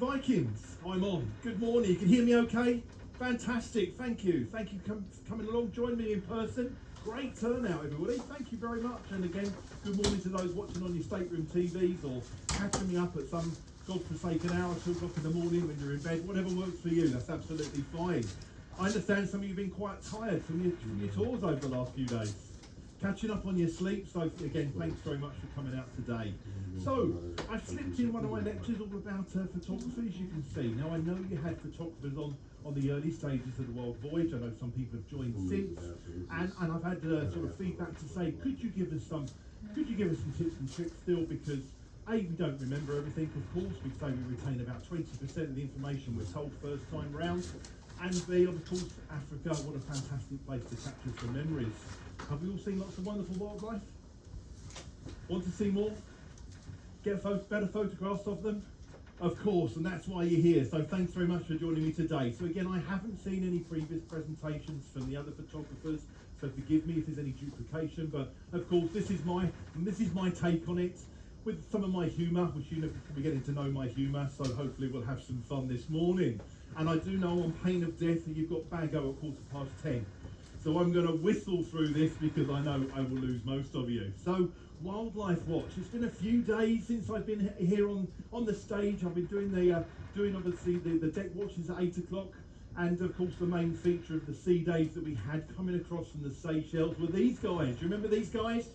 Vikings, I'm on. Good morning, you can hear me okay? Fantastic, thank you. Thank you for coming along, join me in person. Great turnout everybody, thank you very much. And again, good morning to those watching on your stateroom TVs or catching me up at some godforsaken hour, 2 o'clock in the morning when you're in bed, whatever works for you, that's absolutely fine. I understand some of you have been quite tired from your tours over the last few days. Catching up on your sleep, so again, thanks very much for coming out today. So, I've slipped in one of my lectures all about photography, as you can see. Now, I know you had photographers on the early stages of the World Voyage. I know some people have joined since, and I've had sort of feedback to say, could you give us some tips and tricks still, because A, we don't remember everything, of course. We say we retain about 20% of the information we're told first time round, and B, of course, Africa, what a fantastic place to capture some memories. Have we all seen lots of wonderful wildlife? Want to see more? Get better photographs of them? Of course, and that's why you're here. So thanks very much for joining me today. So again, I haven't seen any previous presentations from the other photographers, so forgive me if there's any duplication, but of course this is my take on it, with some of my humour, which you will be getting to know my humour, so hopefully we'll have some fun this morning. And I do know on pain of death that you've got Bago at 10:15. So I'm going to whistle through this because I know I will lose most of you. So, Wildlife Watch. It's been a few days since I've been here on the stage. I've been doing obviously the deck watches at 8 o'clock. And of course the main feature of the sea days that we had coming across from the Seychelles were these guys. Do you remember these guys?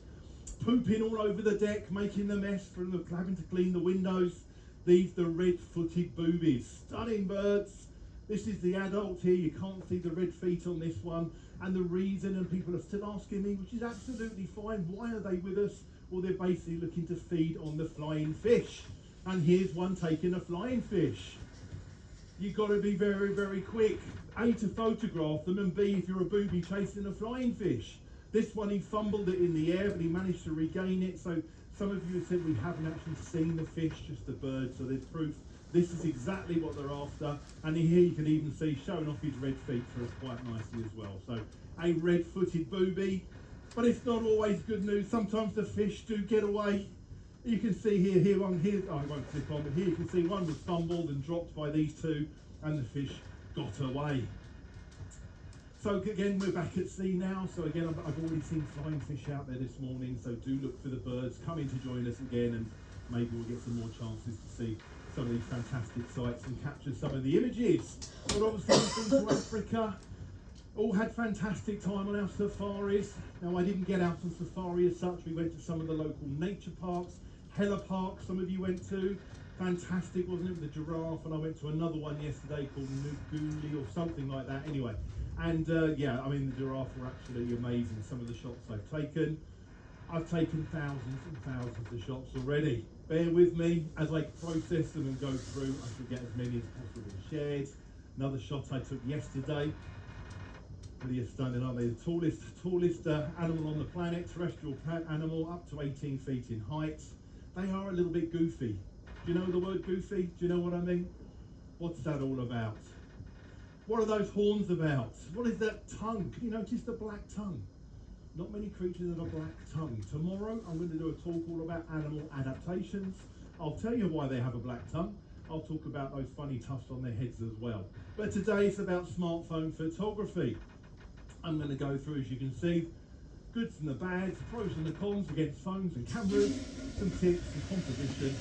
Pooping all over the deck, making the mess from having to clean the windows. These, the red-footed boobies. Stunning birds. This is the adult here. You can't see the red feet on this one. And the reason, and people are still asking me, which is absolutely fine, why are they with us? Well, they're basically looking to feed on the flying fish. And here's one taking a flying fish. You've got to be very, very quick. A, to photograph them, and B, if you're a booby chasing a flying fish. This one, he fumbled it in the air, but he managed to regain it. So some of you have said we haven't actually seen the fish, just the bird, so there's proof. This is exactly what they're after, and here you can even see showing off his red feet for us quite nicely as well. So a red-footed booby, but it's not always good news. Sometimes the fish do get away. You can see here, oh, I won't click on, but here you can see one was fumbled and dropped by these two, and the fish got away. So again, we're back at sea now. So again, I've already seen flying fish out there this morning, so do look for the birds coming to join us again, and maybe we'll get some more chances to see some of these fantastic sites and capture some of the images. But obviously we've been to Africa, all had fantastic time on our safaris. Now I didn't get out on safari as such, we went to some of the local nature parks. Hella Park, some of you went to. Fantastic, wasn't it, with the giraffe? And I went to another one yesterday called Nuguli or something like that. Anyway, and yeah, I mean the giraffe were absolutely amazing. Some of the shots I've taken thousands and thousands of shots already. Bear with me as I process them and go through. I should get as many as possible shared. Another shot I took yesterday. Pretty stunning, aren't they? The tallest animal on the planet, terrestrial animal, up to 18 feet in height. They are a little bit goofy. Do you know the word goofy? Do you know what I mean? What's that all about? What are those horns about? What is that tongue? Can you notice the black tongue? Not many creatures have a black tongue. Tomorrow I'm going to do a talk all about animal adaptations. I'll tell you why they have a black tongue. I'll talk about those funny tufts on their heads as well. But today it's about smartphone photography. I'm going to go through, as you can see, goods and the bads, pros and the cons against phones and cameras, some tips and composition.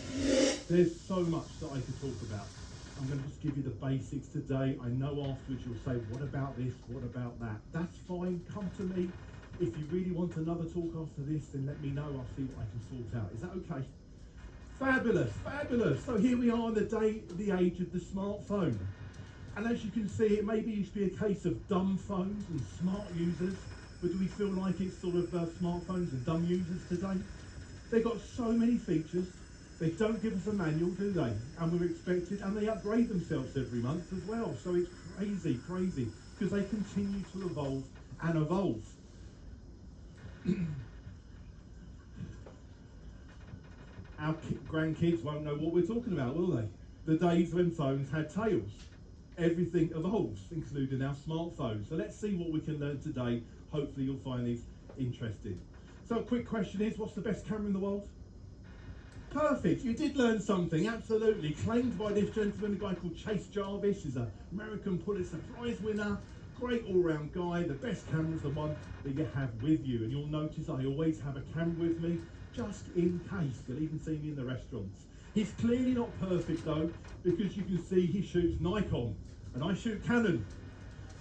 There's so much that I could talk about. I'm going to just give you the basics today. I know afterwards you'll say, what about this? What about that? That's fine. Come to me. If you really want another talk after this, then let me know. I'll see what I can sort out. Is that okay? Fabulous, fabulous. So here we are in the age of the smartphone. And as you can see, it maybe used to be a case of dumb phones and smart users. But do we feel like it's sort of smartphones and dumb users today? They've got so many features. They don't give us a manual, do they? And we're expected, and they upgrade themselves every month as well. So it's crazy, crazy, because they continue to evolve and evolve. Our grandkids won't know what we're talking about, will they? The days when phones had tails. Everything evolves, including our smartphones. So let's see what we can learn today. Hopefully you'll find these interesting. So a quick question is, what's the best camera in the world? Perfect. You did learn something, absolutely. Claimed by this gentleman, a guy called Chase Jarvis, is an American Pulitzer Prize winner. Great all-round guy. The best camera's the one that you have with you. And you'll notice I always have a camera with me, just in case. You'll even see me in the restaurants. He's clearly not perfect though, because you can see he shoots Nikon, and I shoot Canon.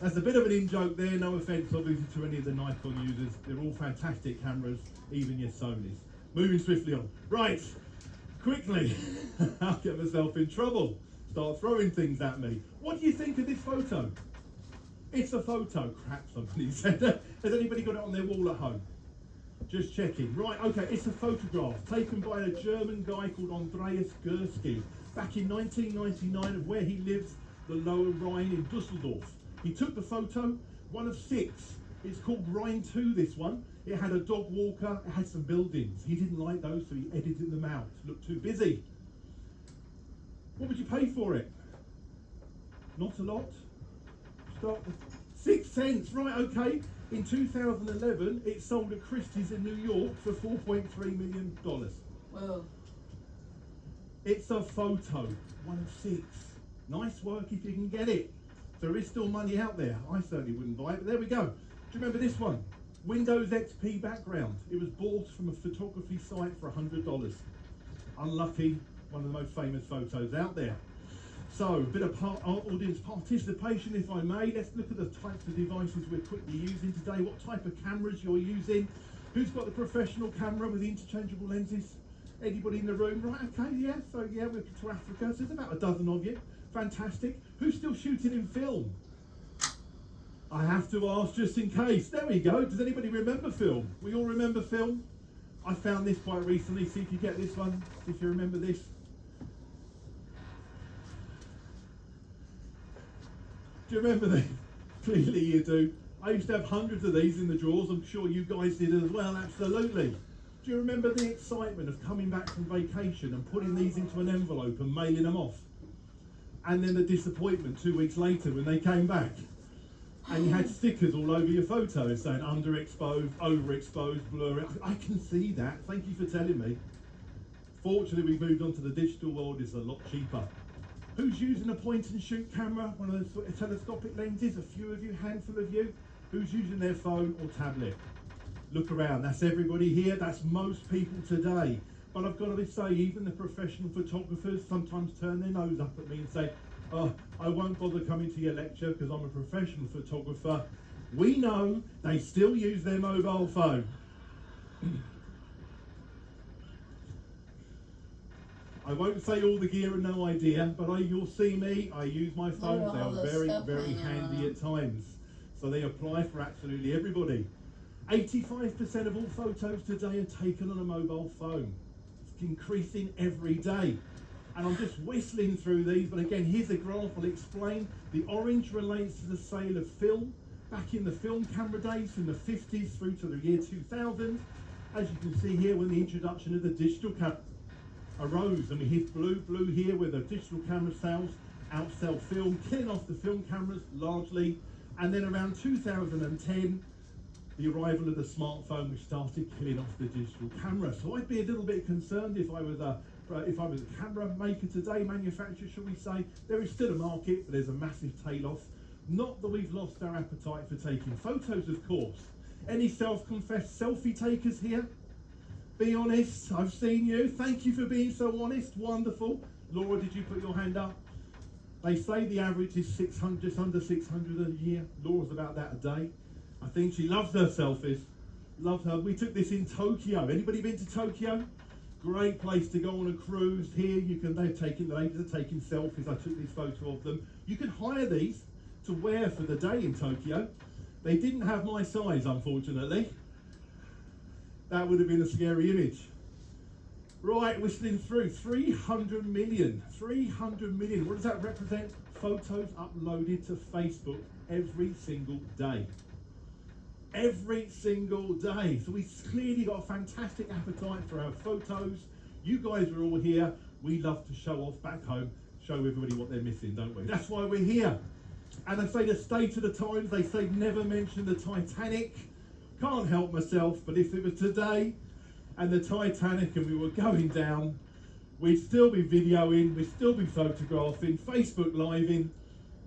That's a bit of an in-joke there, no offence obviously to any of the Nikon users. They're all fantastic cameras, even your Sonys. Moving swiftly on. Right. Quickly, I'll get myself in trouble. Start throwing things at me. What do you think of this photo? It's a photo. Crap, somebody said. Has anybody got it on their wall at home? Just checking. Right, okay, it's a photograph taken by a German guy called Andreas Gursky back in 1999 of where he lives, the Lower Rhine in Dusseldorf. He took the photo, one of 6. It's called Rhine 2, this one. It had a dog walker, it had some buildings. He didn't like those, so he edited them out. Looked too busy. What would you pay for it? Not a lot. Start with 6 cents, right, okay. In 2011, it sold at Christie's in New York for $4.3 million. Whoa. It's a photo, one of 6. Nice work if you can get it. There is still money out there. I certainly wouldn't buy it, but there we go. Do you remember this one? Windows XP background. It was bought from a photography site for $100. Unlucky, one of the most famous photos out there. So, a bit of audience participation, if I may. Let's look at the types of devices we're quickly using today. What type of cameras you're using. Who's got the professional camera with the interchangeable lenses? Anybody in the room? Right, okay, yeah. So, yeah, we're to Africa. So, there's about a dozen of you. Fantastic. Who's still shooting in film? I have to ask just in case. There we go. Does anybody remember film? We all remember film? I found this quite recently. See if you get this one. See if you remember this. Do you remember this? Clearly you do. I used to have hundreds of these in the drawers. I'm sure you guys did as well. Absolutely. Do you remember the excitement of coming back from vacation and putting these into an envelope and mailing them off? And then the disappointment 2 weeks later when they came back. And you had stickers all over your photos saying underexposed, overexposed, blurry. I can see that. Thank you for telling me. Fortunately, we've moved on to the digital world. It's a lot cheaper. Who's using a point and shoot camera? One of those sort of telescopic lenses? A few of you, handful of you. Who's using their phone or tablet? Look around. That's everybody here. That's most people today. But I've got to say, even the professional photographers sometimes turn their nose up at me and say, oh, I won't bother coming to your lecture because I'm a professional photographer. We know they still use their mobile phone. I won't say all the gear and no idea, but you'll see me, I use my phone. They are very, very handy at times. So they apply for absolutely everybody. 85% of all photos today are taken on a mobile phone. It's increasing every day. And I'm just whistling through these, but again, here's a graph. I'll explain. The orange relates to the sale of film back in the film camera days from the 50s through to the year 2000. As you can see here, when the introduction of the digital camera arose, and we hit blue here where the digital camera sales outsell film, killing off the film cameras largely. And then around 2010, the arrival of the smartphone, which started killing off the digital camera. So I'd be a little bit concerned if I was a camera maker today, manufacturer, shall we say. There is still a market, but there's a massive tail off. Not that we've lost our appetite for taking photos, of course. Any self-confessed selfie takers here? Be honest, I've seen you. Thank you for being so honest. Wonderful. Laura, did you put your hand up? They say the average is 600, just under 600 a year. Laura's about that a day. I think she loves her selfies. Love her. We took this in Tokyo. Anybody been to Tokyo? Great place to go on a cruise. Here you can, the ladies are taking selfies. I took this photo of them. You can hire these to wear for the day in Tokyo. They didn't have my size, unfortunately. That would have been a scary image. Right, whistling through 300 million. 300 million. What does that represent? Photos uploaded to Facebook every single day. Every single day. So we've clearly got a fantastic appetite for our photos. You guys are all here. We love to show off back home, show everybody what they're missing, don't we? That's why we're here. And I say the state of the times, they say never mention the Titanic. Can't help myself, but if it was today and the Titanic and we were going down, we'd still be videoing, we'd still be photographing, Facebook living,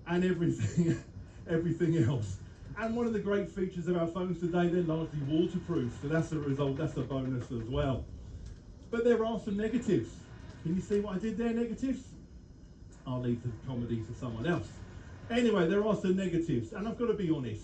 and everything, everything else. And one of the great features of our phones today, they're largely waterproof, so that's a result, that's a bonus as well. But there are some negatives. Can you see what I did there, negatives? I'll leave the comedy to someone else. Anyway, there are some negatives, and I've got to be honest.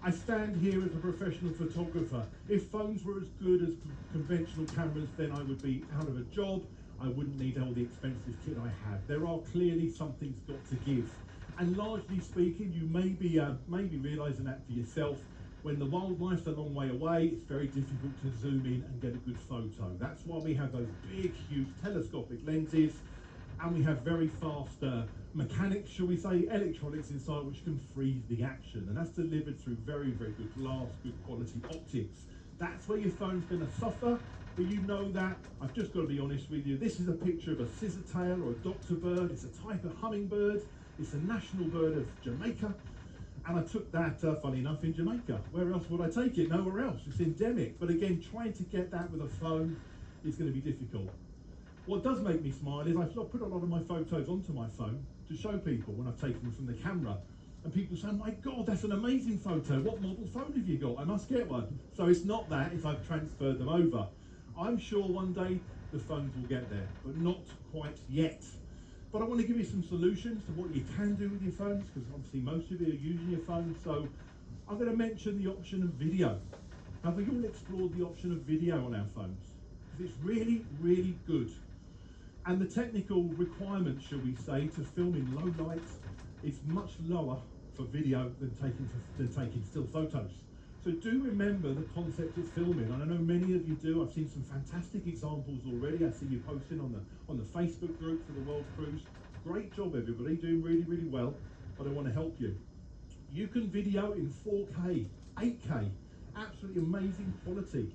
I stand here as a professional photographer. If phones were as good as conventional cameras, then I would be out of a job. I wouldn't need all the expensive kit I have. There are clearly something's got to give. And largely speaking, you may be realising that for yourself. When the wildlife's a long way away, it's very difficult to zoom in and get a good photo. That's why we have those big, huge telescopic lenses, and we have very fast mechanics, shall we say, electronics inside, which can freeze the action. And that's delivered through very, very good glass, good quality optics. That's where your phone's going to suffer, but you know that. I've just got to be honest with you. This is a picture of a scissortail or a doctor bird. It's a type of hummingbird. It's a national bird of Jamaica. And I took that, funny enough, in Jamaica. Where else would I take it? Nowhere else. It's endemic. But again, trying to get that with a phone is going to be difficult. What does make me smile is I put a lot of my photos onto my phone to show people when I've taken them from the camera. And people say, my God, that's an amazing photo. What model phone have you got? I must get one. So it's not that, it's I've transferred them over. I'm sure one day the phones will get there, but not quite yet. But I want to give you some solutions to what you can do with your phones, because obviously most of you are using your phones. So I'm going to mention the option of video. Have we all explored the option of video on our phones? Because it's really, really good. And the technical requirements, shall we say, to film in low light is much lower for video than taking still photos. So do remember the concept of filming. And I know many of you do. I've seen some fantastic examples already. I see you posting on the Facebook group for the World Cruise. Great job, everybody, doing really, really well. But I want to help you. You can video in 4K, 8K, absolutely amazing quality.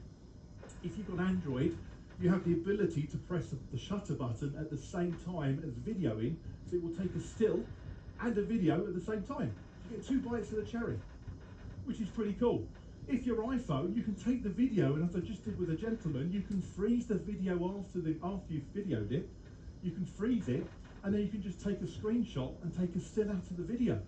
If you've got Android, you have the ability to press the shutter button at the same time as videoing, so it will take a still and a video at the same time. You get 2 bites of the cherry, which is pretty cool. If your iPhone, you can take the video, and as I just did with a gentleman, you can freeze the video after you've videoed it. You can freeze it, and then you can just take a screenshot and take a still out of the video.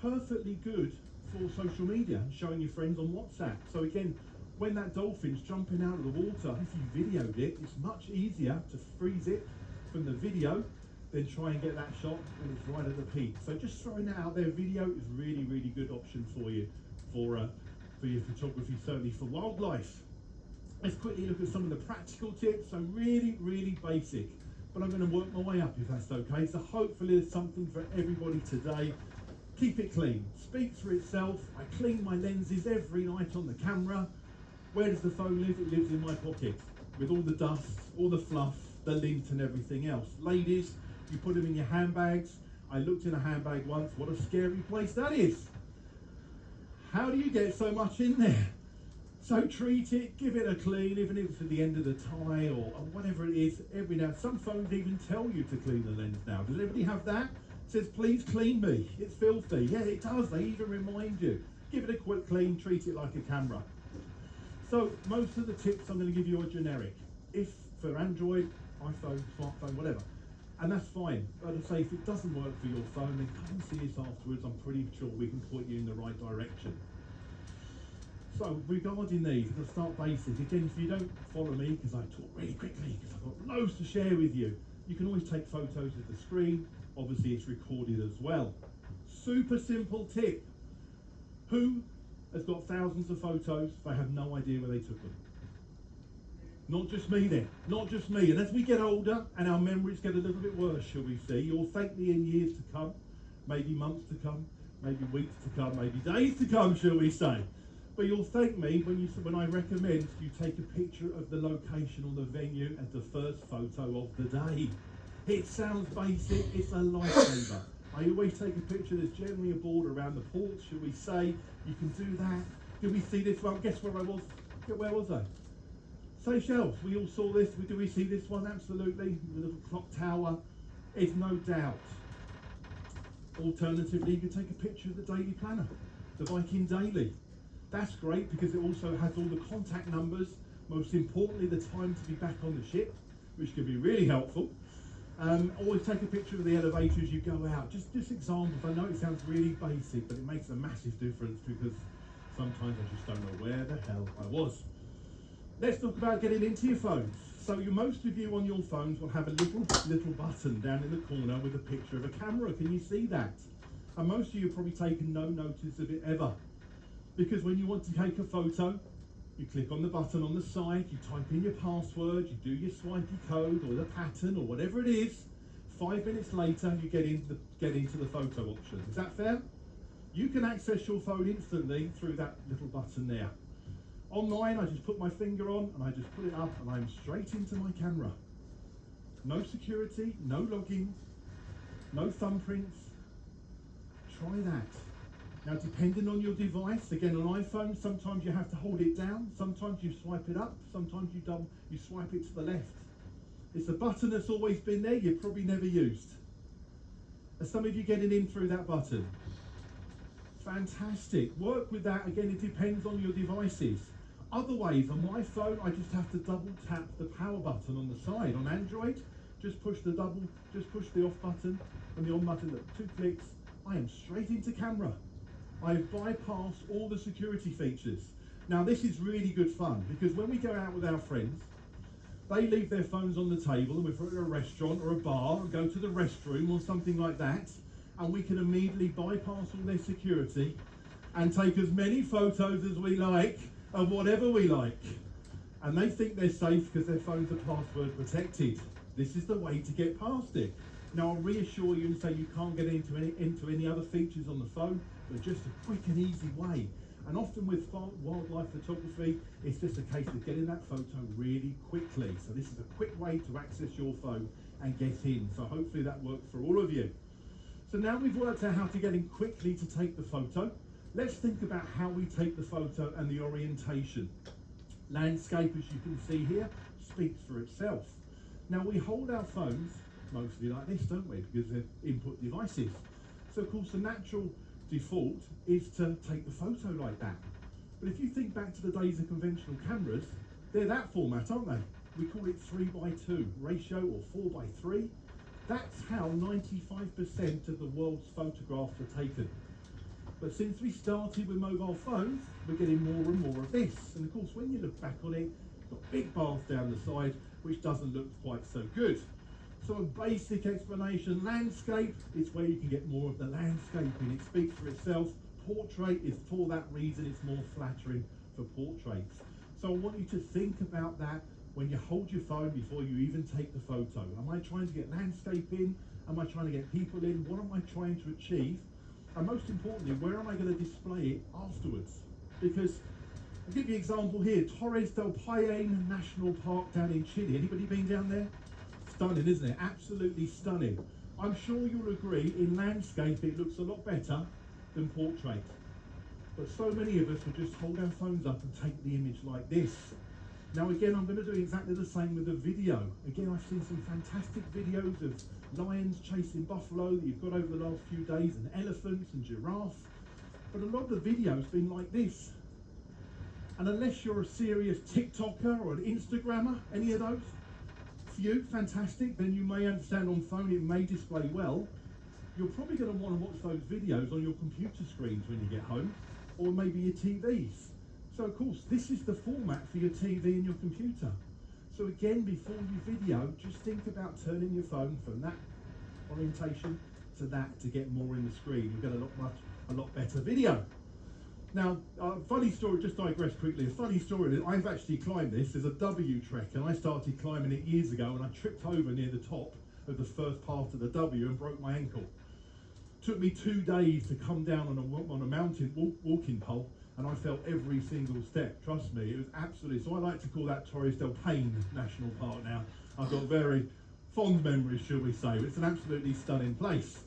Perfectly good for social media and showing your friends on WhatsApp. So again, when that dolphin's jumping out of the water, if you videoed it, it's much easier to freeze it from the video than try and get that shot when it's right at the peak. So just throwing that out there, video is really, really good option for you for your photography, certainly for wildlife. Let's quickly look at some of the practical tips. So really, really basic, but I'm going to work my way up if that's okay. So hopefully there's something for everybody today. Keep it clean. Speaks for itself. I clean my lenses every night on the camera. Where does the phone live? It lives in my pocket with all the dust, all the fluff, the lint and everything else. Ladies, you put them in your handbags. I looked in a handbag once. What a scary place that is. How do you get so much in there? So treat it, give it a clean, even if it's at the end of the tie or whatever it is. Every now, some phones even tell you to clean the lens now. Does everybody have that? It says, please clean me. It's filthy. Yeah, it does. They even remind you. Give it a quick clean, treat it like a camera. So most of the tips I'm going to give you are generic. If for Android, iPhone, smartphone, whatever. And that's fine. But I say if it doesn't work for your phone, then come and see us afterwards. I'm pretty sure we can point you in the right direction. So regarding these, we'll start basic. Again, if you don't follow me, because I talk really quickly, because I've got loads to share with you, you can always take photos of the screen. Obviously it's recorded as well. Super simple tip. Who has got thousands of photos, they have no idea where they took them? Not just me then, not just me. And as we get older and our memories get a little bit worse, shall we see, you'll thank me in years to come, maybe months to come, maybe weeks to come, maybe days to come, shall we say. But you'll thank me when I recommend you take a picture of the location or the venue as the first photo of the day. It sounds basic, it's a lifesaver. I always take a picture. There's generally a border around the porch, shall we say. You can do that. Did we see this one? Guess where I was? Where was I? Seychelles. We all saw this. Do we see this one? Absolutely. The little clock tower. It's no doubt. Alternatively, you can take a picture of the Daily Planner, the Viking Daily. That's great because it also has all the contact numbers. Most importantly, the time to be back on the ship. which can be really helpful. Always take a picture of the elevator as you go out. Just examples. I know it sounds really basic, but it makes a massive difference because sometimes I just don't know where the hell I was. Let's talk about getting into your phones. So most of you on your phones will have a little button down in the corner with a picture of a camera. Can you see that? And most of you have probably taken no notice of it ever. Because when you want to take a photo, you click on the button on the side, you type in your password, you do your swipey code or the pattern or whatever it is. 5 minutes later, you get into the photo option. Is that fair? You can access your phone instantly through that little button there. On mine, I just put my finger on and I just put it up and I'm straight into my camera. No security, no login, no thumbprints. Try that. Now, depending on your device, again, on iPhone, sometimes you have to hold it down, sometimes you swipe it up, sometimes you swipe it to the left. It's a button that's always been there, you've probably never used. Are some of you getting in through that button? Fantastic. Work with that. Again, it depends on your devices. Other ways, on my phone, I just have to double tap the power button on the side. On Android, just push the off button and the on button, 2 clicks, I am straight into camera. I've bypassed all the security features. Now this is really good fun because when we go out with our friends, they leave their phones on the table and we're at a restaurant or a bar and go to the restroom or something like that, and we can immediately bypass all their security and take as many photos as we like of whatever we like. And they think they're safe because their phones are password protected. This is the way to get past it. Now I'll reassure you and say you can't get into any other features on the phone, but just a quick and easy way. And often with wildlife photography, it's just a case of getting that photo really quickly. So this is a quick way to access your phone and get in. So hopefully that works for all of you. So now we've worked out how to get in quickly to take the photo. Let's think about how we take the photo and the orientation. Landscape, as you can see here, speaks for itself. Now we hold our phones mostly like this, don't we? Because they're input devices. So of course the natural default is to take the photo like that. But if you think back to the days of conventional cameras, they're that format, aren't they? We call it 3:2 ratio or 4:3. That's how 95% of the world's photographs are taken. But since we started with mobile phones, we're getting more and more of this. And of course, when you look back on it, you've got big bars down the side, which doesn't look quite so good. So a basic explanation, landscape is where you can get more of the landscaping. It speaks for itself. Portrait is for that reason, it's more flattering for portraits. So I want you to think about that when you hold your phone before you even take the photo. Am I trying to get landscape in? Am I trying to get people in? What am I trying to achieve? And most importantly, where am I going to display it afterwards? Because I'll give you an example here, Torres del Paine National Park down in Chile. Anybody been down there? Stunning, isn't it? Absolutely stunning. I'm sure you'll agree, in landscape it looks a lot better than portrait. But so many of us will just hold our phones up and take the image like this. Now again, I'm going to do exactly the same with the video. Again, I've seen some fantastic videos of lions chasing buffalo that you've got over the last few days, and elephants and giraffes. But a lot of the video's been like this. And unless you're a serious TikToker or an Instagrammer, any of those, few, fantastic, then you may understand on phone it may display well. You're probably going to want to watch those videos on your computer screens when you get home, or maybe your TVs. So of course, this is the format for your TV and your computer. So again, before you video, just think about turning your phone from that orientation to that to get more in the screen. You get a lot better video. Now, funny story, just digress quickly, a funny story, I've actually climbed this. There's a W trek, and I started climbing it years ago, and I tripped over near the top of the first part of the W and broke my ankle. Took me 2 days to come down on a mountain walking pole, and I felt every single step, trust me, it was absolutely, so I like to call that Torres del Paine National Park now. I've got very fond memories, shall we say. It's an absolutely stunning place.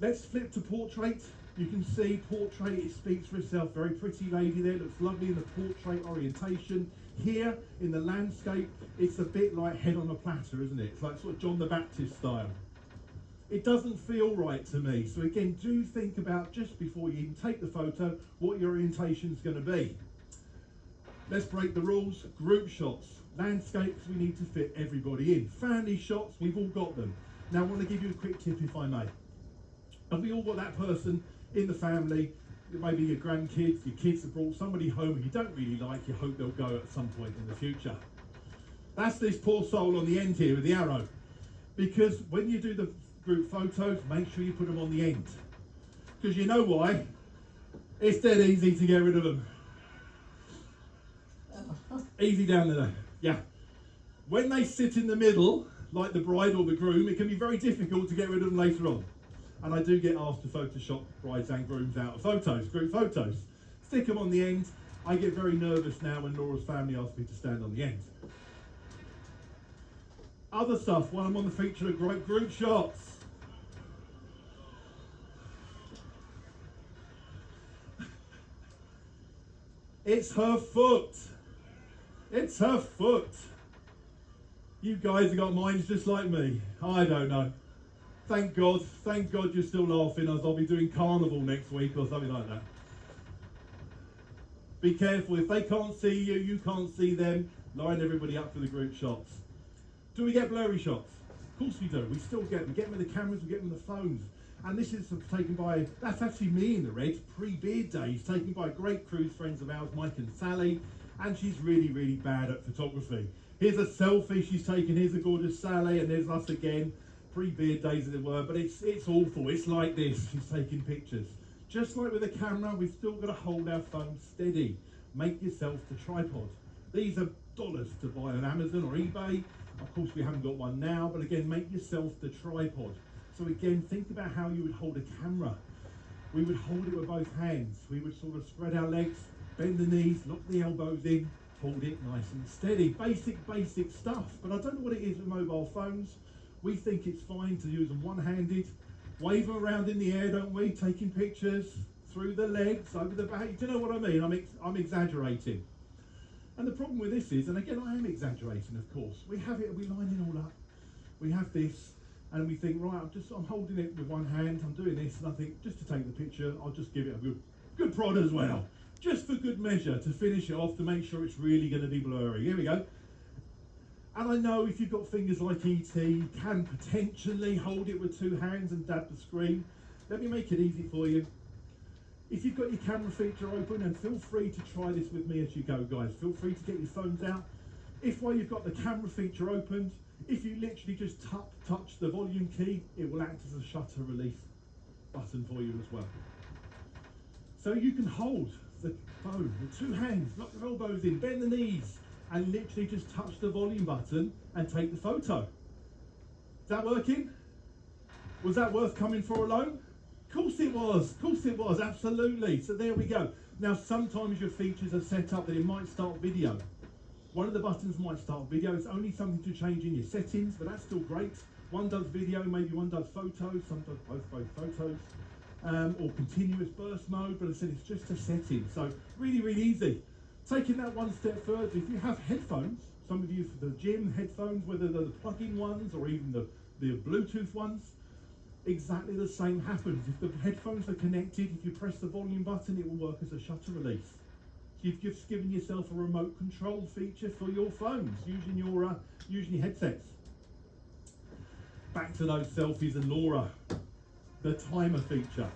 Let's flip to portrait. You can see portrait, it speaks for itself. Very pretty lady there, looks lovely in the portrait orientation. Here, in the landscape, it's a bit like head on a platter, isn't it? It's like sort of John the Baptist style. It doesn't feel right to me. So again, do think about, just before you even take the photo, what your orientation is going to be. Let's break the rules. Group shots. Landscapes, we need to fit everybody in. Family shots, we've all got them. Now I want to give you a quick tip if I may. Have we all got that person in the family, maybe your grandkids, your kids have brought somebody home who you don't really like, you hope they'll go at some point in the future. That's this poor soul on the end here with the arrow. Because when you do the group photos, make sure you put them on the end. Because you know why? It's dead easy to get rid of them. Easy down there. Yeah. When they sit in the middle, like the bride or the groom, it can be very difficult to get rid of them later on. And I do get asked to Photoshop brides and grooms out of photos, group photos. Stick them on the end. I get very nervous now when Laura's family asks me to stand on the end. Other stuff, while I'm on the feature of great group shots. It's her foot. It's her foot. You guys have got minds just like me. I don't know. Thank God you're still laughing as I'll be doing carnival next week or something like that. Be careful, if they can't see you, you can't see them. Line everybody up for the group shots. Do we get blurry shots? Of course we do. We still get them. We get them with the cameras, we get them with the phones. And this is taken by, that's actually me in the red, pre-beard days, taken by great cruise friends of ours, Mike and Sally. And she's really, really bad at photography. Here's a selfie she's taken, here's a gorgeous Sally, and there's us again. Pre-beard days as it were, but it's awful. It's like this, she's taking pictures. Just like with a camera, we've still got to hold our phone steady. Make yourself the tripod. These are dollars to buy on Amazon or eBay. Of course, we haven't got one now, but again, make yourself the tripod. So again, think about how you would hold a camera. We would hold it with both hands. We would sort of spread our legs, bend the knees, lock the elbows in, hold it nice and steady. Basic stuff. But I don't know what it is with mobile phones. We think it's fine to use them one-handed. Wave them around in the air, don't we? Taking pictures through the legs, over the back. Do you know what I mean? I'm exaggerating. And the problem with this is, and again, I am exaggerating, of course. We have it, we line it all up. We have this, and we think, right, I'm holding it with one hand, I'm doing this, and I think, just to take the picture, I'll just give it a good prod as well. Just for good measure, to finish it off, to make sure it's really going to be blurry. Here we go. And I know if you've got fingers like E.T., you can potentially hold it with two hands and dab the screen. Let me make it easy for you. If you've got your camera feature open, and feel free to try this with me as you go, guys. Feel free to get your phones out. If while you've got the camera feature opened, if you literally just touch the volume key, it will act as a shutter release button for you as well. So you can hold the phone with two hands, lock your elbows in, bend the knees, and literally just touch the volume button and take the photo. Is that working? Was that worth coming for alone? Of course it was, absolutely. So there we go. Now sometimes your features are set up that it might start video. One of the buttons might start video. It's only something to change in your settings, but that's still great. One does video, maybe one does photos, some does both photos, or continuous burst mode, but as I said, it's just a setting. So really, really easy. Taking that one step further, if you have headphones, some of you for the gym headphones, whether they're the plug-in ones or even the Bluetooth ones, exactly the same happens. If the headphones are connected, if you press the volume button, it will work as a shutter release. So you've just given yourself a remote control feature for your phones using your headsets. Back to those selfies and Laura, the timer feature.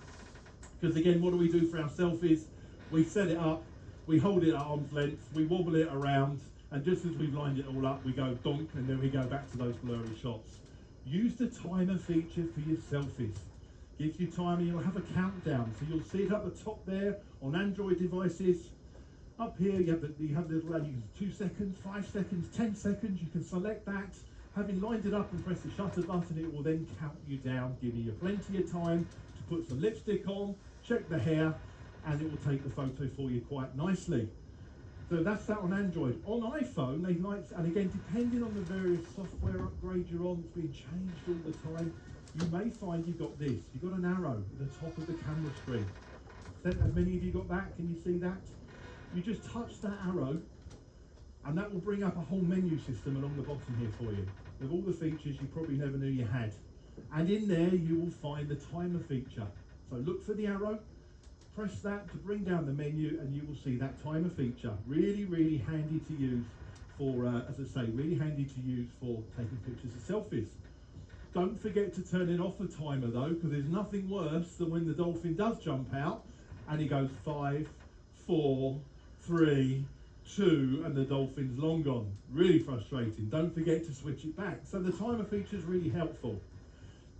Because again, what do we do for our selfies? We set it up, we hold it at arm's length, we wobble it around, and just as we've lined it all up, we go donk, and then we go back to those blurry shots. Use the timer feature for your selfies. Gives you time, and you'll have a countdown. So you'll see it at the top there on Android devices. Up here, you have the little 2 seconds, 5 seconds, 10 seconds. You can select that. Having lined it up and press the shutter button, it will then count you down, giving you plenty of time to put some lipstick on, check the hair, and it will take the photo for you quite nicely. So that's that on Android. On iPhone, they like, and again, depending on the various software upgrades you're on, it's being changed all the time, you may find you've got this. You've got an arrow at the top of the camera screen. As many of you got that? Can you see that? You just touch that arrow, and that will bring up a whole menu system along the bottom here for you, with all the features you probably never knew you had. And in there, you will find the timer feature. So look for the arrow, press that to bring down the menu, and you will see that timer feature. Really, really handy to use for, as I say, really handy to use for taking pictures of selfies. Don't forget to turn it off the timer though, because there's nothing worse than when the dolphin does jump out and he goes 5, 4, 3, 2, and the dolphin's long gone. Really frustrating. Don't forget to switch it back. So the timer feature is really helpful.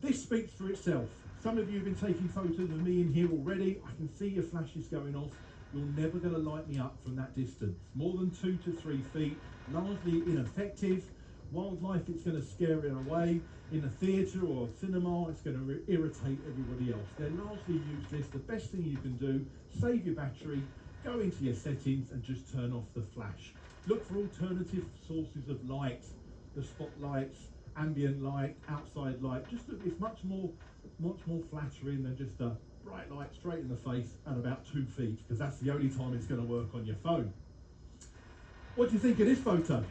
This speaks for itself. Some of you have been taking photos of me in here already. I can see your flashes going off. You're never going to light me up from that distance. More than 2 to 3 feet, largely ineffective. Wildlife, it's going to scare it away. In a theatre or a cinema, it's going to irritate everybody else. They're largely useless. The best thing you can do, save your battery, go into your settings and just turn off the flash. Look for alternative sources of light, the spotlights, ambient light, outside light. Just look, it's much more flattering than just a bright light straight in the face at about 2 feet, because that's the only time it's going to work on your phone. What do you think of this photo?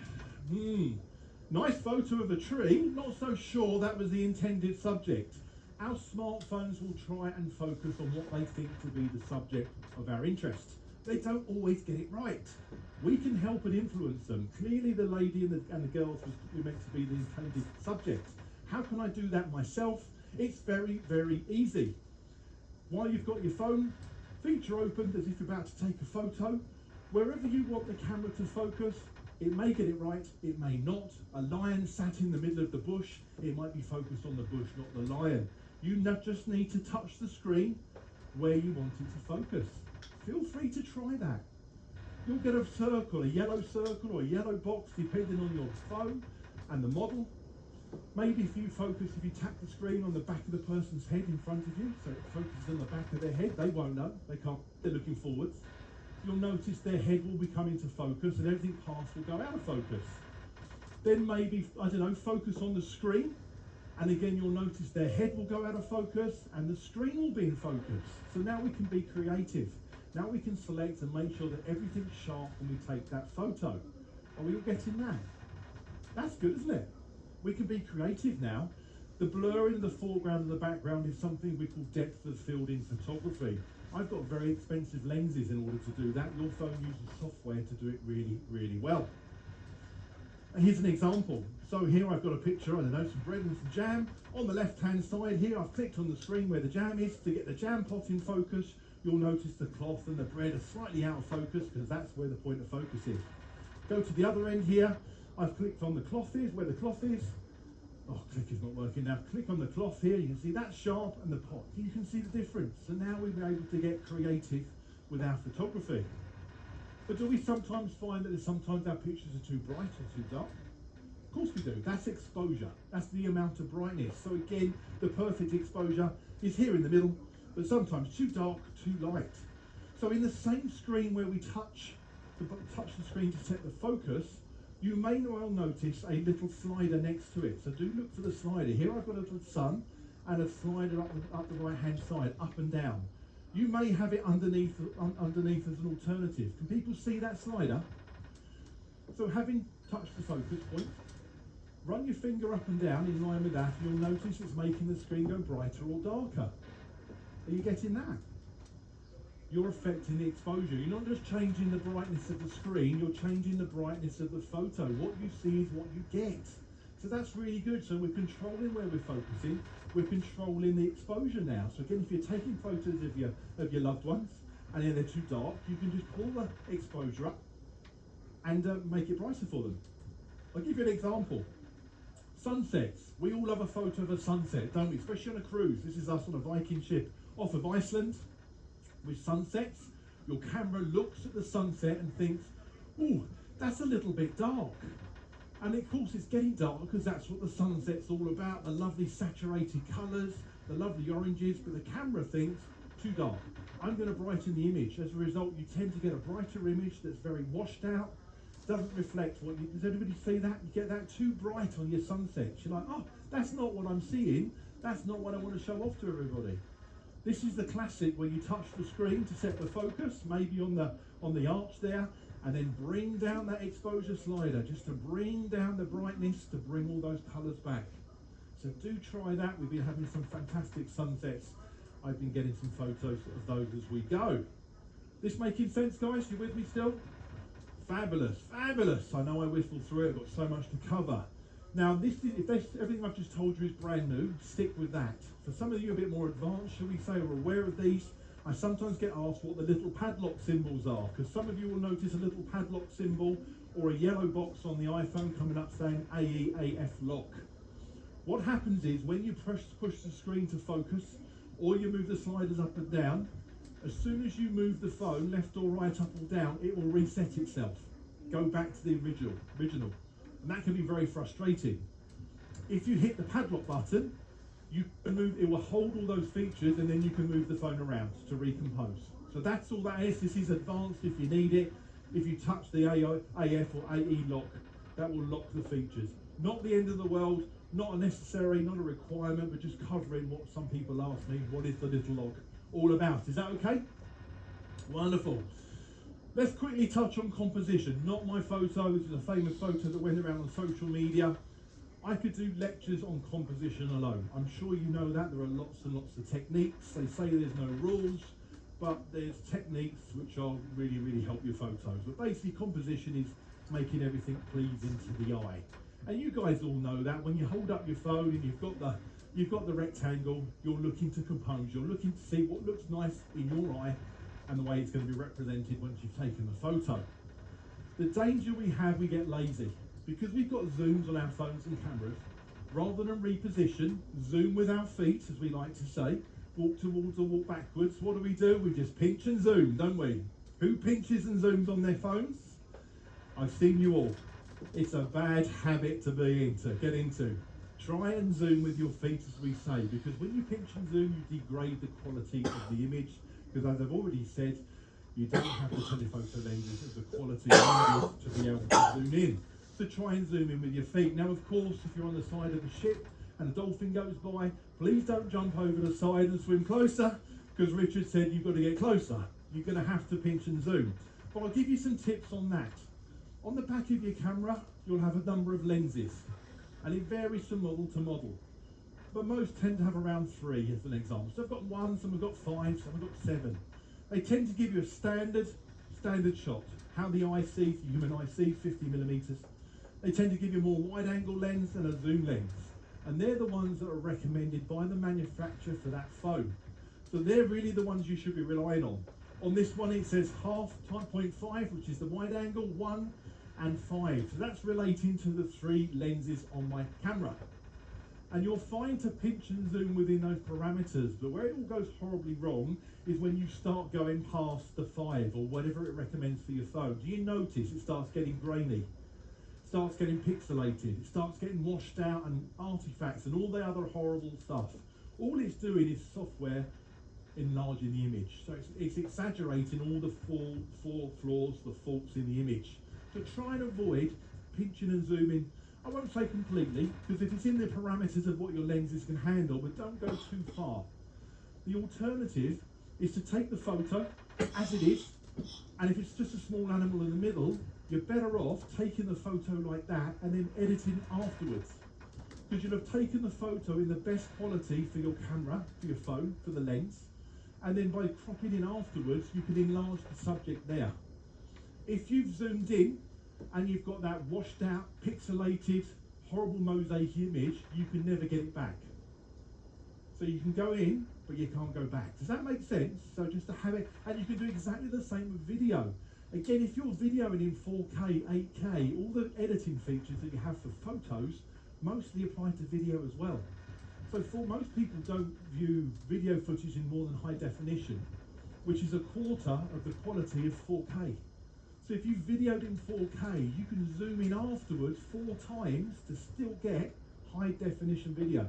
Nice photo of a tree. Not so sure that was the intended subject. Our smartphones will try and focus on what they think to be the subject of our interest. They don't always get it right. We can help and influence them. Clearly the lady and the girls were meant to be the intended subject. How can I do that myself? It's very, very easy. While you've got your phone, feature opened as if you're about to take a photo, wherever you want the camera to focus, it may get it right, it may not. A lion sat in the middle of the bush, it might be focused on the bush, not the lion. You just need to touch the screen where you want it to focus. Feel free to try that. You'll get a circle, a yellow circle or a yellow box, depending on your phone and the model. Maybe if you tap the screen on the back of the person's head in front of you, so it focuses on the back of their head, they won't know, they're looking forwards. You'll notice their head will be coming to focus and everything past will go out of focus. Then maybe, focus on the screen, and again you'll notice their head will go out of focus and the screen will be in focus. So now we can be creative. Now we can select and make sure that everything's sharp when we take that photo. Are we all getting that? That's good, isn't it? We can be creative now. The blur in the foreground and the background is something we call depth of field in photography. I've got very expensive lenses in order to do that. Your phone uses software to do it really, really well. And here's an example. So here I've got a picture, some bread and some jam. On the left-hand side here, I've clicked on the screen where the jam is. To get the jam pot in focus, you'll notice the cloth and the bread are slightly out of focus because that's where the point of focus is. Go to the other end here. I've clicked on the cloth is, where the cloth is. Oh, click is not working now. Click on the cloth here, you can see that's sharp and the pot. You can see the difference. So now we've been able to get creative with our photography. But do we sometimes find that sometimes our pictures are too bright or too dark? Of course we do. That's exposure. That's the amount of brightness. So again, the perfect exposure is here in the middle, but sometimes too dark, too light. So in the same screen where we touch the screen to set the focus, you may well notice a little slider next to it. So do look for the slider. Here I've got a little sun and a slider up the right hand side, up and down. You may have it underneath as an alternative. Can people see that slider? So having touched the focus point, run your finger up and down in line with that. You'll notice it's making the screen go brighter or darker. Are you getting that? You're affecting the exposure. You're not just changing the brightness of the screen, you're changing the brightness of the photo. What you see is what you get. So that's really good. So we're controlling where we're focusing. We're controlling the exposure now. So again, if you're taking photos of your loved ones and then they're too dark, you can just pull the exposure up and make it brighter for them. I'll give you an example. Sunsets. We all love a photo of a sunset, don't we? Especially on a cruise. This is us on a Viking ship off of Iceland. With sunsets, your camera looks at the sunset and thinks, oh, that's a little bit dark. And of course it's getting dark because that's what the sunset's all about, the lovely saturated colours, the lovely oranges, but the camera thinks, too dark. I'm going to brighten the image. As a result, you tend to get a brighter image that's very washed out, doesn't reflect what you... Does anybody see that? You get that too bright on your sunsets. You're like, oh, that's not what I'm seeing. That's not what I want to show off to everybody. This is the classic where you touch the screen to set the focus, maybe on the arch there, and then bring down that exposure slider just to bring down the brightness, to bring all those colours back. So do try that. We've been having some fantastic sunsets. I've been getting some photos of those as we go. This making sense, guys? You with me still? Fabulous, fabulous. I know I whistled through it, I've got so much to cover. Now, everything I've just told you is brand new, stick with that. For some of you a bit more advanced, shall we say, are aware of these, I sometimes get asked what the little padlock symbols are, because some of you will notice a little padlock symbol or a yellow box on the iPhone coming up saying AEAF lock. What happens is when you push the screen to focus, or you move the sliders up and down, as soon as you move the phone left or right, up or down, it will reset itself, go back to the original. And that can be very frustrating. If you hit the padlock button, you can move, it will hold all those features, and then you can move the phone around to recompose. So that's all that is. This is advanced if you need it. If you touch the AF or AE lock, that will lock the features. Not the end of the world, not a necessary, not a requirement, but just covering what some people ask me, what is the little lock all about? Is that okay? Wonderful. Let's quickly touch on composition. Not my photo, this is a famous photo that went around on social media. I could do lectures on composition alone. I'm sure you know that. There are lots and lots of techniques. They say there's no rules, but there's techniques which are really help your photos. But basically composition is making everything pleasing to the eye. And you guys all know that when you hold up your phone and you've got the rectangle, you're looking to compose, you're looking to see what looks nice in your eye and the way it's going to be represented once you've taken the photo. The danger we get lazy. Because we've got zooms on our phones and cameras, rather than reposition, zoom with our feet, as we like to say, walk towards or walk backwards, what do? We just pinch and zoom, don't we? Who pinches and zooms on their phones? I've seen you all. It's a bad habit to get into. Try and zoom with your feet, as we say, because when you pinch and zoom, you degrade the quality of the image, because as I've already said, you don't have the telephoto lenses as a quality needed to be able to zoom in. So try and zoom in with your feet. Now, of course, if you're on the side of a ship and a dolphin goes by, please don't jump over the side and swim closer, because Richard said you've got to get closer. You're going to have to pinch and zoom. But I'll give you some tips on that. On the back of your camera, you'll have a number of lenses, and it varies from model to model. But most tend to have around 3 as an example. So I've got 1, some have got 5, some have got 7. They tend to give you a standard shot, how the eye sees, the human eye sees, 50 millimeters. They tend to give you a more wide-angle lens and a zoom lens. And they're the ones that are recommended by the manufacturer for that phone. So they're really the ones you should be relying on. On this one it says 0.5, which is the wide angle, 1 and 5. So that's relating to the 3 lenses on my camera. And you're fine to pinch and zoom within those parameters, but where it all goes horribly wrong is when you start going past the 5 or whatever it recommends for your phone. Do you notice it starts getting grainy? Starts getting pixelated, it starts getting washed out and artifacts and all the other horrible stuff. All it's doing is software enlarging the image. So it's exaggerating all the flaws, the faults in the image. So try and avoid pinching and zooming. I won't say completely, because if it's in the parameters of what your lenses can handle, but don't go too far. The alternative is to take the photo as it is, and if it's just a small animal in the middle, you're better off taking the photo like that and then editing afterwards. Because you'll have taken the photo in the best quality for your camera, for your phone, for the lens, and then by cropping in afterwards, you can enlarge the subject there. If you've zoomed in and you've got that washed out, pixelated, horrible mosaic image, you can never get it back. So you can go in, but you can't go back. Does that make sense? So just to have it, and you can do exactly the same with video. Again, if you're videoing in 4K, 8K, all the editing features that you have for photos mostly apply to video as well. So for most people don't view video footage in more than high definition, which is a quarter of the quality of 4K. So if you videoed in 4K, you can zoom in afterwards 4 times to still get high definition video.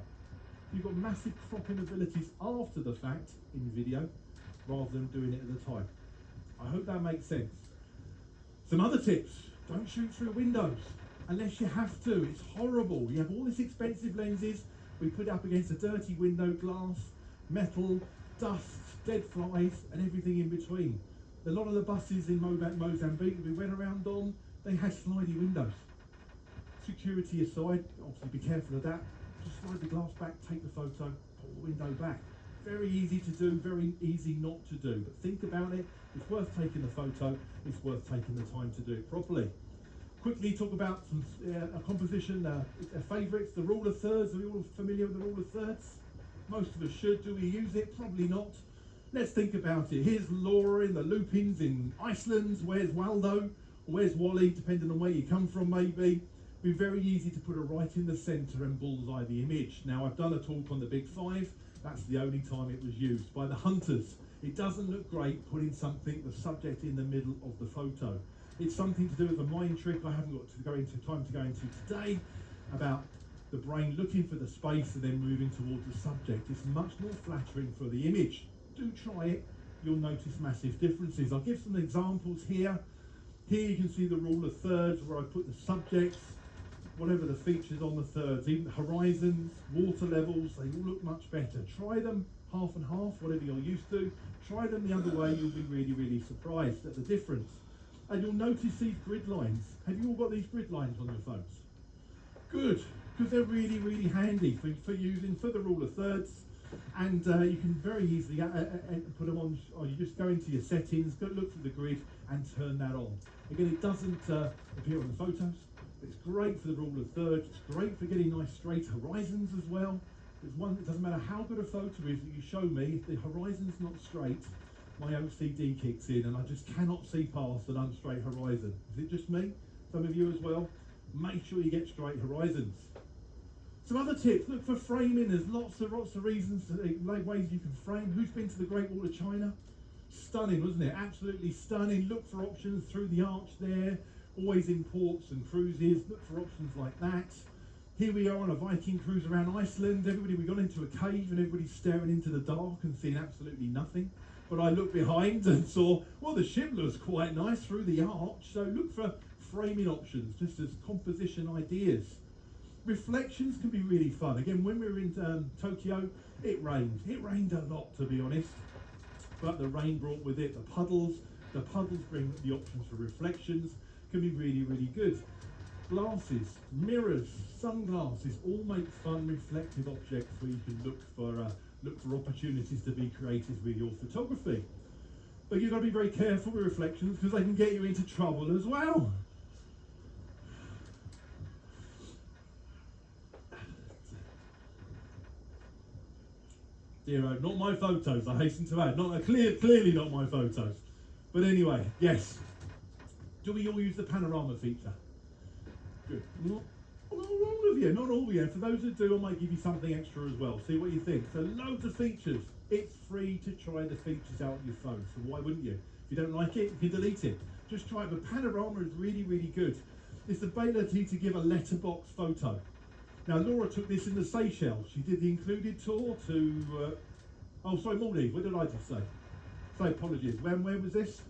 You've got massive cropping abilities after the fact in video, rather than doing it at the time. I hope that makes sense. Some other tips: don't shoot through windows unless you have to. It's horrible. You have all these expensive lenses, we put it up against a dirty window, glass, metal, dust, dead flies, and everything in between. A lot of the buses in Mozambique that we went around on, they had slidey windows. Security aside, obviously be careful of that. Just slide the glass back, take the photo, pull the window back. Very easy to do, very easy not to do. But think about it. It's worth taking the photo. It's worth taking the time to do it properly. Quickly talk about some a composition, favourites, the rule of thirds. Are we all familiar with the rule of thirds? Most of us should. Do we use it? Probably not. Let's think about it. Here's Laura in the loopings in Iceland. Where's Waldo? Where's Wally? Depending on where you come from, maybe. Be very easy to put her right in the centre and bullseye the image. Now, I've done a talk on the Big Five. That's the only time it was used by the hunters. It doesn't look great putting something, the subject, in the middle of the photo. It's something to do with a mind trick I haven't got to go into time to go into today, about the brain looking for the space and then moving towards the subject. It's much more flattering for the image. Do try it. You'll notice massive differences. I'll give some examples here. Here you can see the rule of thirds where I put the subjects, whatever the features on the thirds, even the horizons, water levels, they all look much better. Try them half and half, whatever you're used to. Try them the other way, you'll be really, really surprised at the difference. And you'll notice these grid lines. Have you all got these grid lines on your phones? Good, because they're really, really handy for using for the rule of thirds. And you can very easily put them on, or you just go into your settings, go look for the grid and turn that on. Again, it doesn't appear on the photos. It's great for the rule of thirds. It's great for getting nice straight horizons as well. There's one, it doesn't matter how good a photo is that you show me, if the horizon's not straight, my OCD kicks in and I just cannot see past an unstraight horizon. Is it just me? Some of you as well? Make sure you get straight horizons. Some other tips, look for framing. There's lots of reasons, ways you can frame. Who's been to the Great Wall of China? Stunning, wasn't it? Absolutely stunning. Look for options through the arch there. Always in ports and cruises. Look for options like that. Here we are on a Viking cruise around Iceland. We got into a cave and everybody's staring into the dark and seeing absolutely nothing. But I looked behind and saw, well, the ship looks quite nice through the arch. So look for framing options, just as composition ideas. Reflections can be really fun. Again, when we were in Tokyo, it rained. It rained a lot, to be honest. But the rain brought with it the puddles. The puddles bring the options for reflections. Can be really, really good. Glasses, mirrors, sunglasses all make fun reflective objects where you can look for opportunities to be creative with your photography. But you've got to be very careful with reflections because they can get you into trouble as well. Dear, not my photos, I hasten to add. Clearly not my photos. But anyway, yes. Do we all use the panorama feature? Good. Not all of you, not all of you. For those that do, I might give you something extra as well. See what you think. So loads of features. It's free to try the features out on your phone. So why wouldn't you? If you don't like it, you can delete it. Just try it. But panorama is really, really good. It's the ability to give a letterbox photo. Now, Laura took this in the Seychelles. She did the included tour to, Maldives. What did I just say? So apologies. Where was this?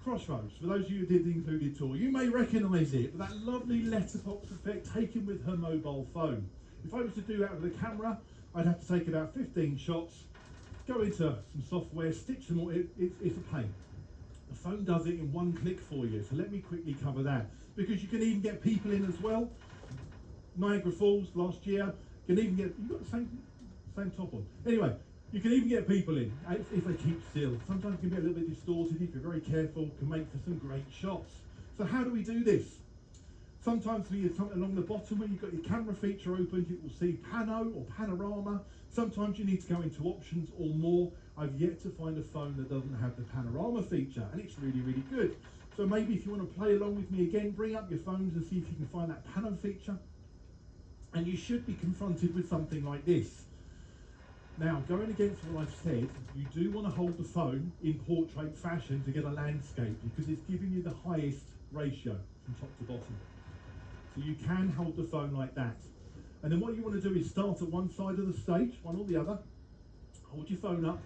Crossroads. For those of you who did the included tour, you may recognise it, but that lovely letterbox effect taken with her mobile phone. If I was to do that with a camera, I'd have to take about 15 shots, go into some software, stitch them all. It's a pain. The phone does it in one click for you. So let me quickly cover that, because you can even get people in as well. Niagara Falls last year, you can even get, you've got the same top on. Anyway, you can even get people in if they keep still. Sometimes it can be a little bit distorted. If you're very careful, can make for some great shots. So how do we do this? Sometimes along the bottom where you've got your camera feature open, you will see pano or panorama. Sometimes you need to go into options or more. I've yet to find a phone that doesn't have the panorama feature, and it's really, really good. So maybe if you want to play along with me again, bring up your phones and see if you can find that pano feature. And you should be confronted with something like this. Now, going against what I've said, you do want to hold the phone in portrait fashion to get a landscape, because it's giving you the highest ratio from top to bottom. So you can hold the phone like that. And then what you want to do is start at one side of the stage, one or the other. Hold your phone up,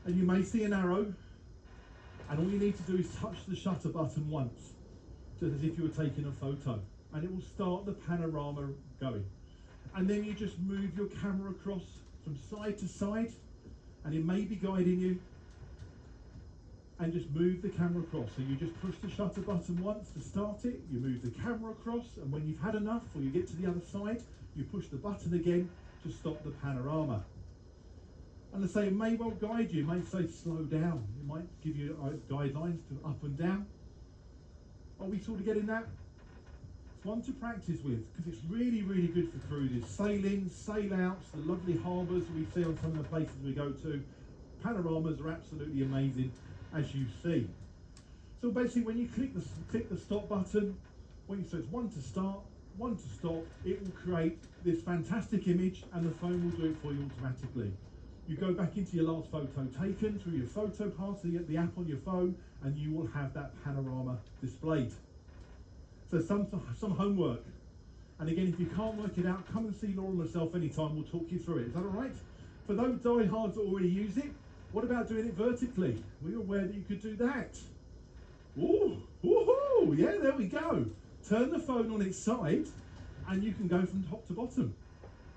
and you may see an arrow, and all you need to do is touch the shutter button once, just as if you were taking a photo, and it will start the panorama going. And then you just move your camera across from side to side, and it may be guiding you, and just move the camera across. So you just push the shutter button once to start it, you move the camera across, and when you've had enough, or you get to the other side, you push the button again to stop the panorama. And I say it may well guide you. It may say slow down. It might give you guidelines to up and down. Are we sort of getting that? It's one to practice with because it's really, really good for cruises. Sail-ins, sail-outs, the lovely harbours we see on some of the places we go to. Panoramas are absolutely amazing, as you see. So basically, when you click the stop button, so it's one to start, one to stop, it will create this fantastic image, and the phone will do it for you automatically. You go back into your last photo taken through your photo part of the app on your phone, and you will have that panorama displayed. So some homework. And again, if you can't work it out, come and see Laura and myself anytime. We'll talk you through it. Is that all right? For those diehards that already use it, what about doing it vertically? Were you aware that you could do that? Ooh, woohoo! Yeah, there we go. Turn the phone on its side, and you can go from top to bottom.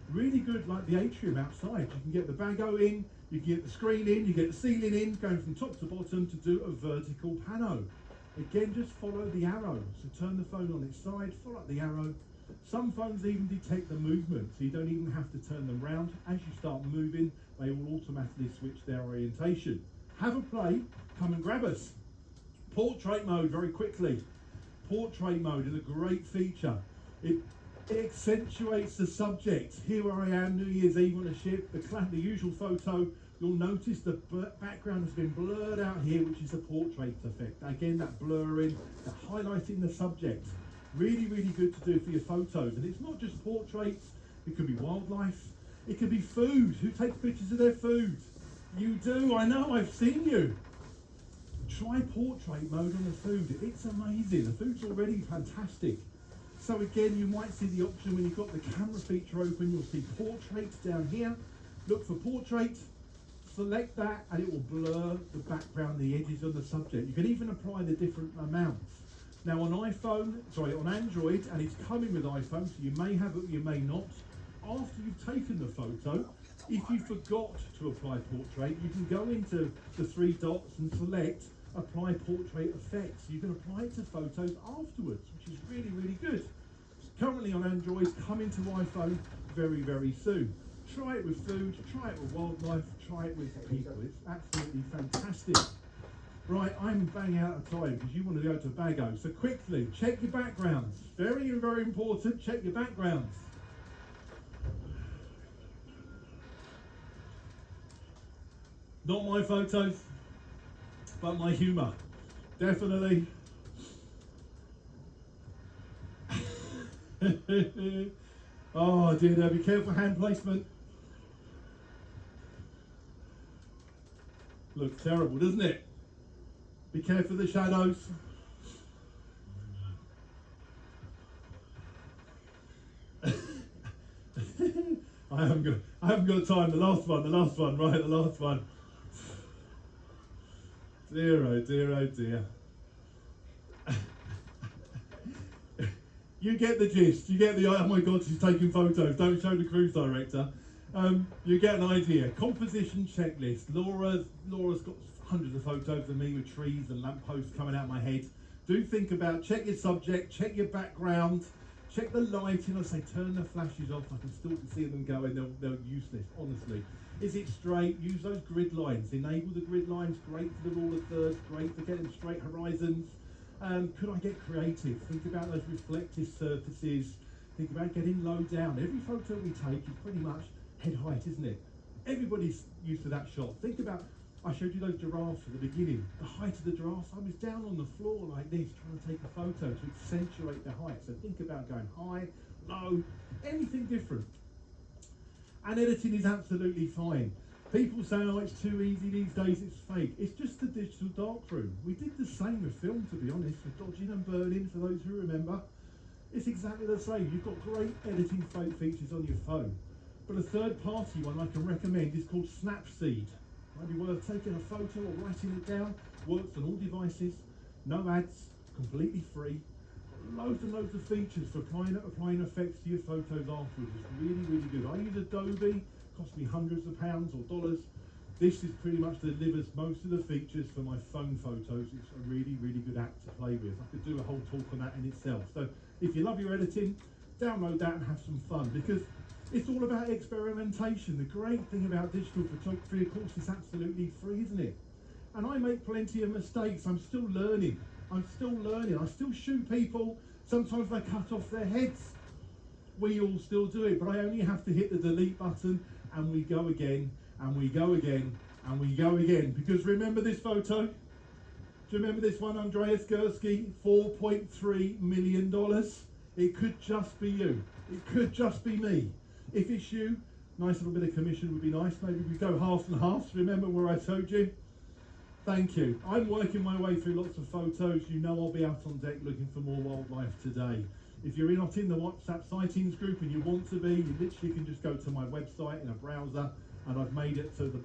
Really good, like the atrium outside. You can get the bago in, you can get the screen in, you get the ceiling in, going from top to bottom to do a vertical pano. Again, just follow the arrow. So turn the phone on its side, follow up the arrow. Some phones even detect the movement, so you don't even have to turn them round. As you start moving, they will automatically switch their orientation. Have a play, come and grab us. Portrait mode, very quickly. Portrait mode is a great feature. It accentuates the subject. Here I am, New Year's Eve on a ship, the usual photo. You'll notice the background has been blurred out here, which is a portrait effect. Again, that blurring, that highlighting the subject. Really, really good to do for your photos. And it's not just portraits, it could be wildlife, it could be food. Who takes pictures of their food? You do, I know, I've seen you. Try portrait mode on the food. It's amazing. The food's already fantastic. So again, you might see the option when you've got the camera feature open, you'll see portraits down here. Look for portrait, select that, and it will blur the background, the edges of the subject. You can even apply the different amounts. Now on on Android, and it's coming with iPhone, so you may have it, you may not. After you've taken the photo, if you forgot to apply portrait, you can go into the three dots and select apply portrait effects. You can apply it to photos afterwards, which is really, really good. Currently on Android, coming to iPhone very, very soon. Try it with food, try it with wildlife, try it with people. It's absolutely fantastic. Right, I'm bang out of time because you want to go to Bago. So quickly, check your backgrounds. Very, very important, check your backgrounds. Not my photos, but my humour. Definitely. Oh dear, be careful hand placement. Looks terrible, doesn't it? Be careful of the shadows. I haven't got time. The last one, right, the last one. Dear, oh dear, oh dear. You get the gist. You get the, oh my God, she's taking photos. Don't show the cruise director. You get an idea. Composition checklist. Laura's got hundreds of photos of me with trees and lampposts coming out of my head. Do think about, check your subject, check your background, check the lighting. I say turn the flashes off. I can still see them going. They're useless, honestly. Is it straight? Use those grid lines. Enable the grid lines. Great for the rule of thirds. Great for getting straight horizons. Could I get creative? Think about those reflective surfaces. Think about getting low down. Every photo we take is pretty much head height, isn't it? Everybody's used to that shot. Think about, I showed you those giraffes at the beginning. The height of the giraffes, I was down on the floor like this, trying to take a photo to accentuate the height. So think about going high, low, anything different. And editing is absolutely fine. People say, oh, it's too easy these days, it's fake. It's just the digital darkroom. We did the same with film, to be honest, with dodging and burning, for those who remember. It's exactly the same. You've got great editing features on your phone. But a third-party one I can recommend is called Snapseed. Might be worth taking a photo or writing it down. Works on all devices, no ads, completely free. Loads and loads of features for applying effects to your photos afterwards. It's really, really good. I use Adobe, cost me hundreds of pounds or dollars. This is pretty much delivers most of the features for my phone photos. It's a really, really good app to play with. I could do a whole talk on that in itself. So if you love your editing, download that and have some fun, because It's all about experimentation. The great thing about digital photography, of course, it's absolutely free, isn't it? And I make plenty of mistakes. I'm still learning. I still shoot people. Sometimes they cut off their heads. We all still do it, but I only have to hit the delete button and we go again, and we go again, and we go again. Because remember this photo? Do you remember this one, Andreas Gursky? $4.3 million. It could just be you. It could just be me. If it's you, nice little bit of commission would be nice. Maybe we go half and half. Remember where I told you? Thank you. I'm working my way through lots of photos. You know I'll be out on deck looking for more wildlife today. If you're not in the WhatsApp sightings group and you want to be, you literally can just go to my website in a browser, and I've made it so the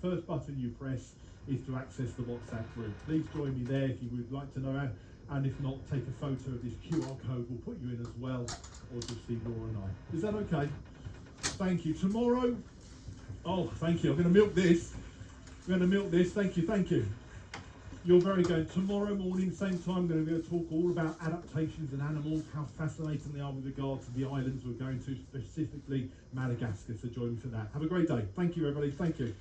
first button you press is to access the WhatsApp group. Please join me there if you would like to know how, and if not, take a photo of this QR code. We'll put you in as well, or just see Laura and I. Is that okay? Thank you. Tomorrow, oh, thank you. I'm going to milk this. Thank you. You're very good. Tomorrow morning, same time, I'm going to go talk all about adaptations in animals, how fascinating they are with regard to the islands we're going to, specifically Madagascar. So join me for that. Have a great day. Thank you, everybody. Thank you.